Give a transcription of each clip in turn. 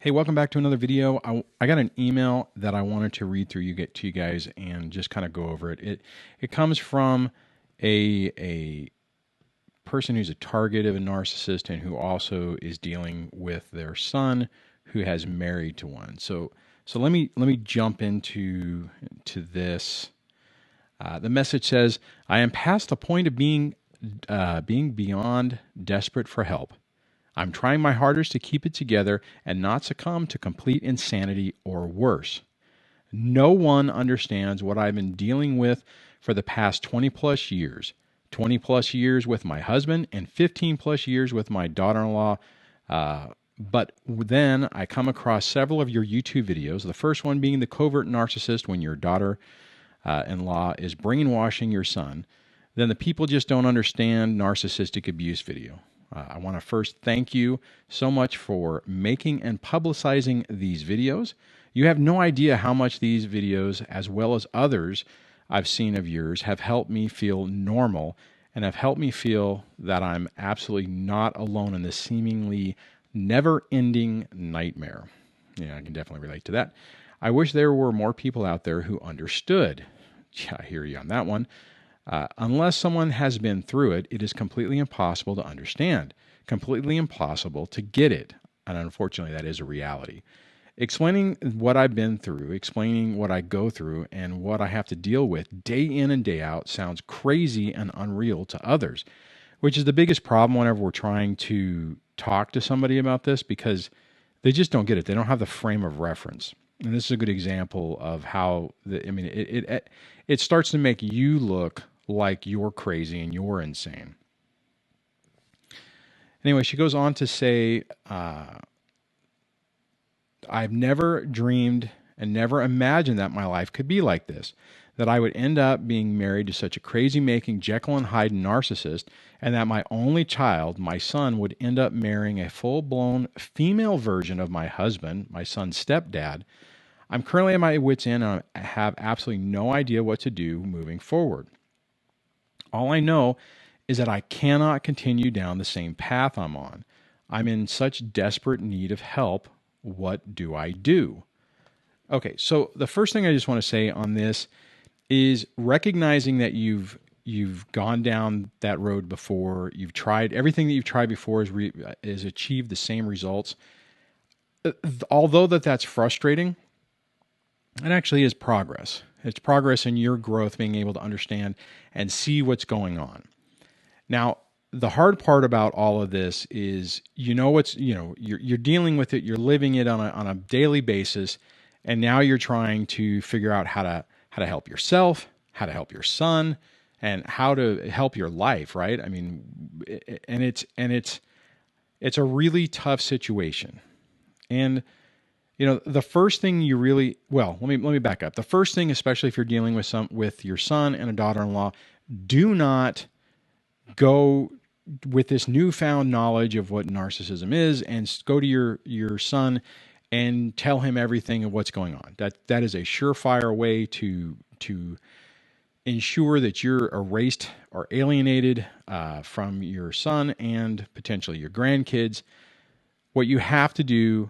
Hey, welcome back to another video. I got an email that I wanted to read through to you guys and just kind of go over it. It comes from a person who's a target of a narcissist and who also is dealing with their son who has married to one. So let me jump into this. The message says, "I am past the point of being beyond desperate for help. I'm trying my hardest to keep it together and not succumb to complete insanity or worse. No one understands what I've been dealing with for the past 20 plus years. 20 plus years with my husband and 15 plus years with my daughter-in-law. But then I come across several of your YouTube videos, the first one being the covert narcissist when your daughter-in-law is brainwashing your son. Then the people just don't understand narcissistic abuse video. I want to first thank you so much for making and publicizing these videos. You have no idea how much these videos, as well as others I've seen of yours, have helped me feel normal and have helped me feel that I'm absolutely not alone in this seemingly never-ending nightmare." Yeah, I can definitely relate to that. "I wish there were more people out there who understood." Yeah, I hear you on that one. Unless someone has been through it, it is completely impossible to understand, completely impossible to get it. And unfortunately, that is a reality. Explaining what I've been through, explaining what I go through, and what I have to deal with day in and day out sounds crazy and unreal to others, which is the biggest problem whenever we're trying to talk to somebody about this, because they just don't get it. They don't have the frame of reference. And this is a good example of how it starts to make you look like you're crazy and you're insane. Anyway, she goes on to say, "I've never dreamed and never imagined that my life could be like this, that I would end up being married to such a crazy-making Jekyll and Hyde narcissist, and that my only child, my son, would end up marrying a full-blown female version of my husband, my son's stepdad. I'm currently at my wit's end and I have absolutely no idea what to do moving forward. All I know is that I cannot continue down the same path I'm on. I'm in such desperate need of help. What do I do?" Okay, so the first thing I just want to say on this is recognizing that you've gone down that road before. You've tried everything that you've tried before is achieved the same results. Although that's frustrating, it actually is progress. It's progress in your growth, being able to understand and see what's going on. Now, the hard part about all of this is, you're dealing with it, you're living it on a daily basis, and now you're trying to figure out how to help yourself, how to help your son, and how to help your life, right? I mean, it's a really tough situation. And the first thing let me back up. The first thing, especially if you're dealing with your son and a daughter-in-law, do not go with this newfound knowledge of what narcissism is and go to your son and tell him everything of what's going on. That is a surefire way to ensure that you're erased or alienated from your son and potentially your grandkids. What you have to do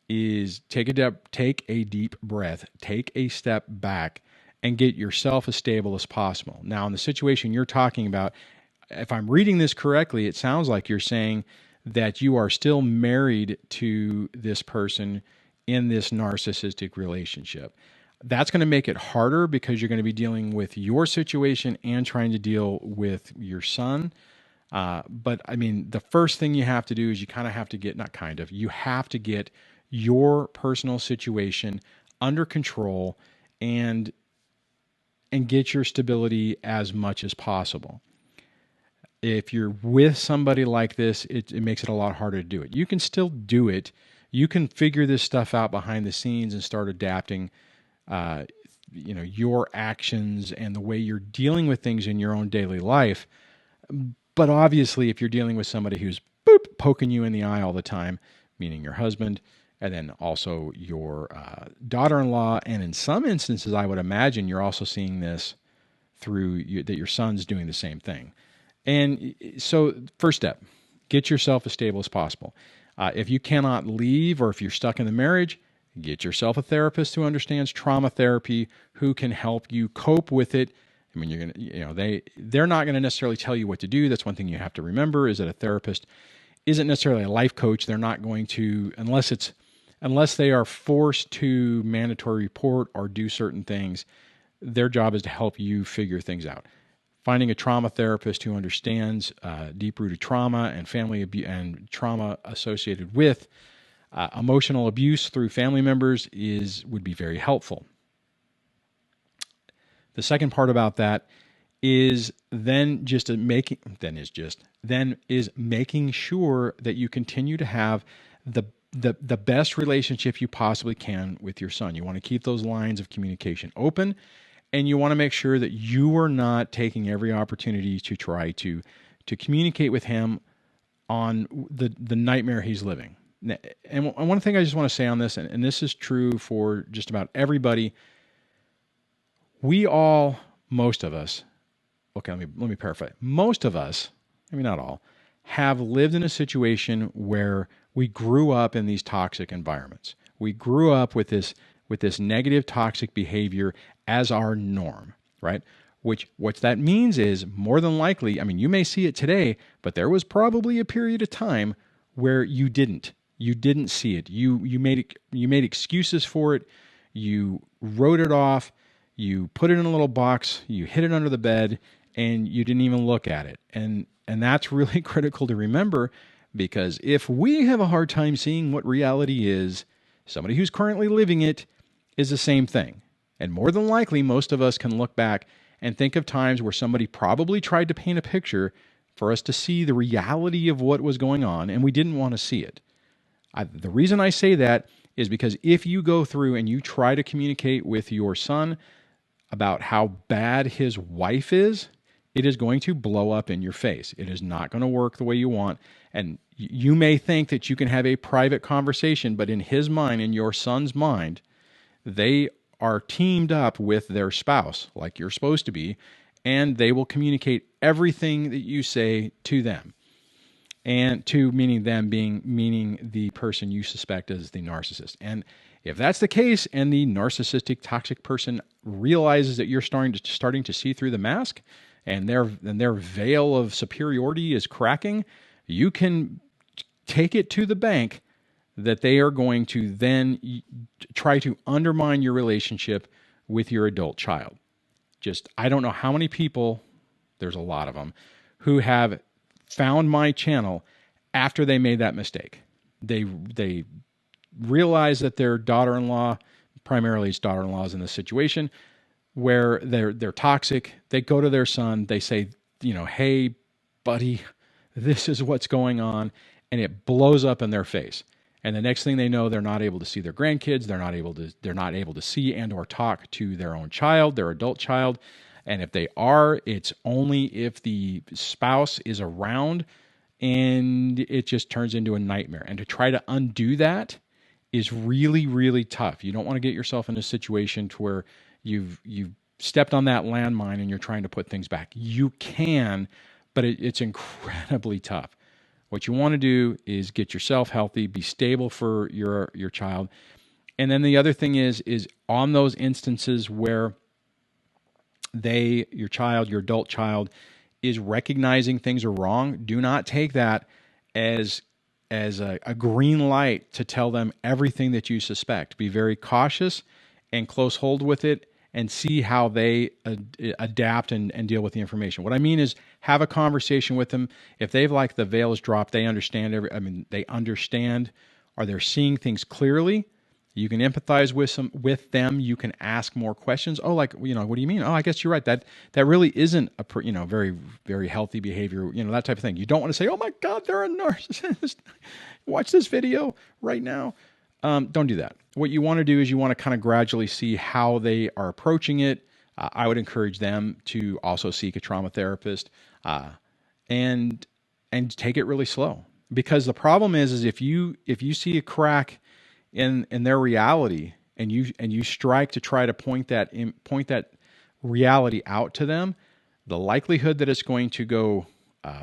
is take a deep breath, take a step back, and get yourself as stable as possible. Now, in the situation you're talking about, if I'm reading this correctly, it sounds like you're saying that you are still married to this person in this narcissistic relationship. That's going to make it harder because you're going to be dealing with your situation and trying to deal with your son. But I mean, the first thing you have to do is you have to get your personal situation under control and get your stability as much as possible. If you're with somebody like this, it makes it a lot harder to do it. You can still do it. You can figure this stuff out behind the scenes and start adapting, your actions and the way you're dealing with things in your own daily life. But obviously, if you're dealing with somebody who's poking you in the eye all the time, meaning your husband, and then also your daughter-in-law, and in some instances, I would imagine you're also seeing this that your son's doing the same thing. And so, first step, get yourself as stable as possible. If you cannot leave, or if you're stuck in the marriage, get yourself a therapist who understands trauma therapy, who can help you cope with it. I mean, they're not going to necessarily tell you what to do. That's one thing you have to remember, is that a therapist isn't necessarily a life coach. They're not going to, unless they are forced to mandatory report or do certain things. Their job is to help you figure things out. Finding a trauma therapist who understands deep-rooted trauma and family and trauma associated with emotional abuse through family members would be very helpful. The second part about that is making sure that you continue to have the best relationship you possibly can with your son. You want to keep those lines of communication open, and you want to make sure that you are not taking every opportunity to try to communicate with him on the nightmare he's living. And one thing I just want to say on this, and this is true for just about everybody, most of us, okay, let me paraphrase. Most of us, maybe not all, have lived in a situation where we grew up in these toxic environments. We grew up with this negative toxic behavior as our norm, right? What that means is, more than likely, I mean, you may see it today, but there was probably a period of time where you didn't see it. You made excuses for it. You wrote it off. You put it in a little box. You hid it under the bed, and you didn't even look at it. And that's really critical to remember, because if we have a hard time seeing what reality is, somebody who's currently living it is the same thing. And more than likely, most of us can look back and think of times where somebody probably tried to paint a picture for us to see the reality of what was going on, and we didn't want to see it. The reason I say that is because if you go through and you try to communicate with your son about how bad his wife is, it is going to blow up in your face. It is not going to work the way you want. And you may think that you can have a private conversation, but in his mind, in your son's mind, they are teamed up with their spouse, like you're supposed to be, and they will communicate everything that you say to them. And to meaning them meaning the person you suspect as the narcissist. And if that's the case, and the narcissistic, toxic person realizes that you're starting to see through the mask, and their veil of superiority is cracking, you can take it to the bank that they are going to then try to undermine your relationship with your adult child. I don't know how many people, there's a lot of them, who have found my channel after they made that mistake. They realize that their daughter-in-law, primarily it's daughter-in-laws in this situation, where they're toxic. They go to their son, they say, hey, buddy, this is what's going on, and it blows up in their face. And the next thing they know, they're not able to see their grandkids. They're not able to see and or talk to their own child, their adult child. And if they are, it's only if the spouse is around, and it just turns into a nightmare. And to try to undo that is really, really tough. You don't want to get yourself in a situation to where you've stepped on that landmine and you're trying to put things back. You can, but it's incredibly tough. What you want to do is get yourself healthy, be stable for your child. And then the other thing is on those instances where your adult child is recognizing things are wrong, do not take that as a green light to tell them everything that you suspect. Be very cautious and close hold with it, and see how they adapt and deal with the information. What I mean is, have a conversation with them. If they've the veil is dropped, they understand they understand, or they're seeing things clearly. You can empathize with them. You can ask more questions. Oh, what do you mean? Oh, I guess you're right. That really isn't a very, very healthy behavior. That type of thing. You don't want to say, oh my God, they're a narcissist. Watch this video right now. Don't do that. What you want to do is you want to kind of gradually see how they are approaching it. I would encourage them to also seek a trauma therapist, and take it really slow. Because the problem is if you see a crack in their reality, and you strike to try to point that reality out to them, the likelihood that it's going to go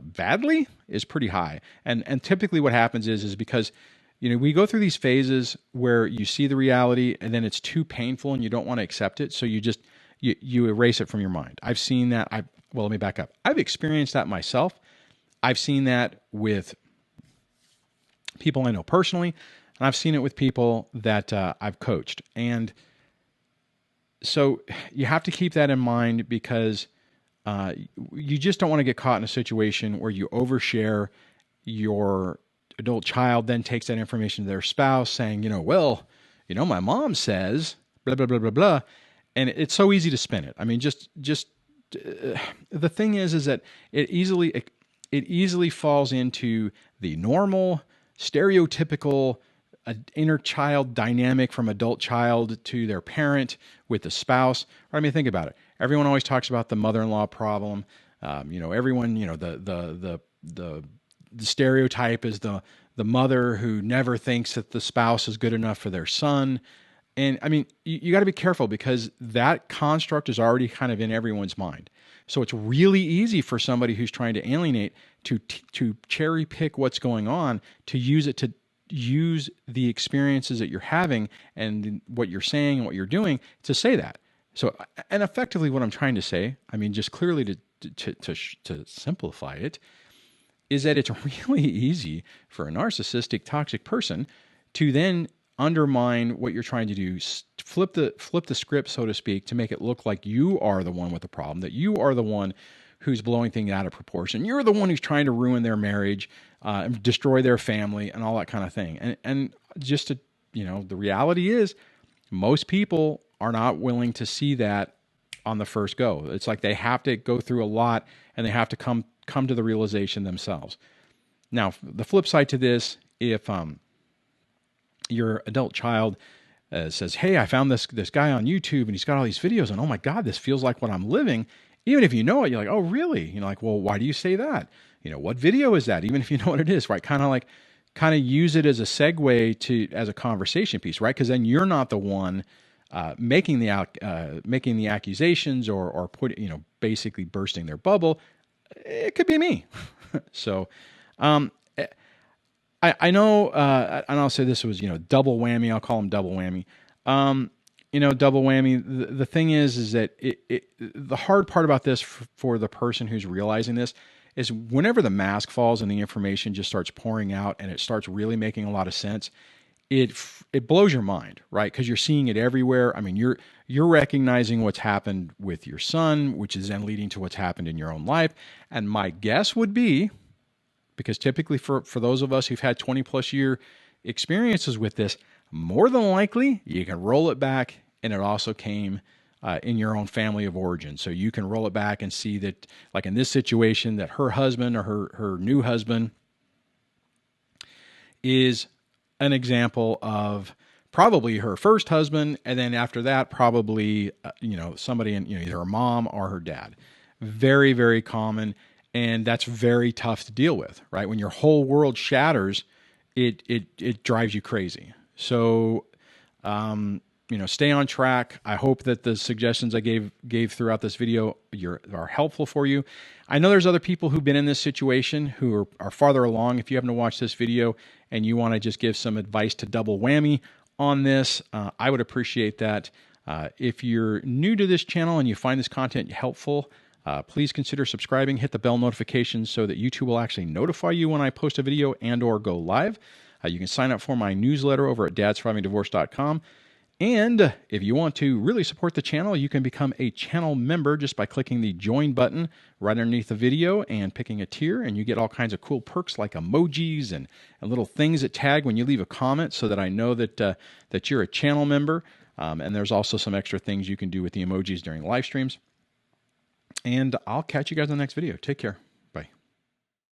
badly is pretty high. And typically what happens is because we go through these phases where you see the reality and then it's too painful and you don't want to accept it, so you erase it from your mind. I've seen that. Well, let me back up. I've experienced that myself. I've seen that with people I know personally, and I've seen it with people that I've coached. And so you have to keep that in mind, because you just don't want to get caught in a situation where you overshare. Your adult child then takes that information to their spouse saying, my mom says blah, blah, blah, blah, blah. And it's so easy to spin it. I mean, the thing is that it easily falls into the normal, stereotypical inner child dynamic from adult child to their parent with the spouse. I mean, think about it. Everyone always talks about the mother-in-law problem. Everyone, the stereotype is the mother who never thinks that the spouse is good enough for their son. And I mean, you got to be careful, because that construct is already kind of in everyone's mind. So it's really easy for somebody who's trying to alienate to cherry pick what's going on, to use the experiences that you're having and what you're saying and what you're doing to say that. So, and effectively what I'm trying to say, I mean, just clearly to simplify it, is that it's really easy for a narcissistic, toxic person to then undermine what you're trying to do, flip the script, so to speak, to make it look like you are the one with the problem, that you are the one who's blowing things out of proportion. You're the one who's trying to ruin their marriage, destroy their family, and all that kind of thing. And just to, the reality is most people are not willing to see that on the first go. It's like they have to go through a lot, and they have to come to the realization themselves. Now, the flip side to this, if your adult child says, "Hey, I found this guy on YouTube and he's got all these videos, and oh my God, this feels like what I'm living." Even if you know it, you're like, "Oh, really?" Like, well, why do you say that? What video is that? Even if you know what it is, right? Kind of use it as a segue as a conversation piece, right? Because then you're not the one making the accusations or basically bursting their bubble. It could be me. So, I know, and I'll say this was, double whammy. I'll call them double whammy. Double whammy. The thing is that the hard part about this for the person who's realizing this is whenever the mask falls and the information just starts pouring out and it starts really making a lot of sense, it blows your mind, right? Because you're seeing it everywhere. I mean, you're recognizing what's happened with your son, which is then leading to what's happened in your own life. And my guess would be, because typically for those of us who've had 20 plus year experiences with this, more than likely you can roll it back, and it also came in your own family of origin. So you can roll it back and see that, like in this situation, that her husband or her new husband is an example of probably her first husband, and then after that, probably somebody in either her mom or her dad. Very, very common, and that's very tough to deal with, right? When your whole world shatters, it drives you crazy. So, stay on track. I hope that the suggestions I gave throughout this video are helpful for you. I know there's other people who've been in this situation who are farther along. If you happen to watch this video and you want to just give some advice to Double Whammy on this, I would appreciate that. If you're new to this channel and you find this content helpful, please consider subscribing. Hit the bell notifications so that YouTube will actually notify you when I post a video and or go live. You can sign up for my newsletter over at dadsurvivingdivorce.com. And if you want to really support the channel, you can become a channel member just by clicking the join button right underneath the video and picking a tier. And you get all kinds of cool perks like emojis and little things that tag when you leave a comment, so that I know that you're a channel member. And there's also some extra things you can do with the emojis during live streams. And I'll catch you guys in the next video. Take care.